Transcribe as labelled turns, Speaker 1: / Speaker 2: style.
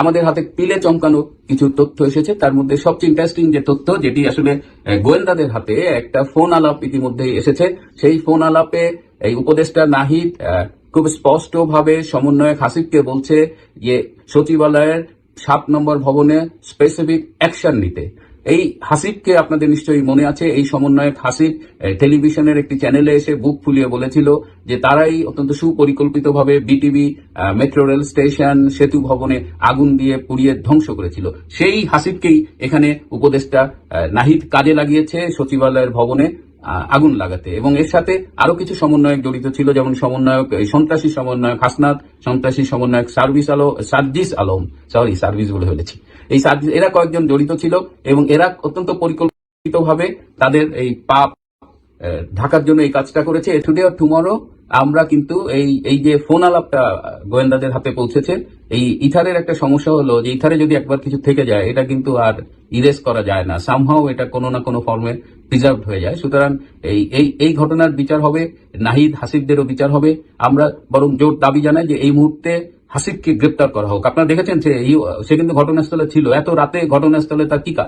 Speaker 1: আমাদের হাতে পিলে চমকানো কিছু তথ্য এসেছে। তার মধ্যে সবচেয়ে ইন্টারেস্টিং যে তথ্য, যেটি আসলে গোয়েন্দাদের হাতে একটা ফোন আলাপ ইতিমধ্যে এসেছে। সেই ফোন আলাপে এই উপদেষ্টা নাহিদ খুব স্পষ্টভাবে সমন্বয়ক হাসিবকে বলছে যে সচিবালয়ের 7 নম্বর ভবনে স্পেসিফিক অ্যাকশন নিতে। এই হাসিবকে আপনাদের নিশ্চয়ই মনে আছে, এই সমন্বয়ক হাসিব টেলিভিশনের একটি চ্যানেলে এসে বুক ফুলিয়ে বলেছিল যে তারাই অত্যন্ত সুপরিকল্পিতভাবে বিটিভি, মেট্রো রেল স্টেশন, সেতু ভবনে আগুন দিয়ে পুড়িয়ে ধ্বংস করেছিল। সেই হাসিবকেই এখানে উপদেষ্টা নাহিদ কাজে লাগিয়েছে সচিবালয়ের ভবনে আগুন লাগাতে। এবং এর সাথে আরো কিছু সমন্বয়ক জড়িত ছিল, যেমন সন্ত্রাসী সমন্বয়ক হাসনাত, সন্ত্রাসী সমন্বয়ক সার্জিস আলম, সার্ভিস বলে ফেলেছি, এই সার্জিস, এরা কয়েকজন জড়িত ছিল এবং এরা অত্যন্ত পরিকল্পিতভাবে তাদের এই পাপ ঢাকার জন্য এই কাজটা করেছে। টুডে অর টুমরো আমরা কিন্তু এই যে ফোন আলাপটা গোয়েন্দাদের হাতে পৌঁছেছে, এই ইথারের একটা সমস্যা হলো যে ইথারে যদি একবার কিছু থেকে যায় এটা কিন্তু আর ইরেজ করা যায় না, সামহাও এটা কোনো না কোনো ফর্মে প্রিজার্ভড হয়ে যায়। সুতরাং এই ঘটনার বিচার হবে, নাহিদ হাসিবদেরও বিচার হবে। আমরা বরং জোর দাবি জানাই যে এই মুহূর্তে হাসিবকে গ্রেপ্তার করা হোক। আপনারা দেখেছেন সে কিন্তু ঘটনাস্থলে ছিল, এত রাতে ঘটনাস্থলে তার কি কাজ?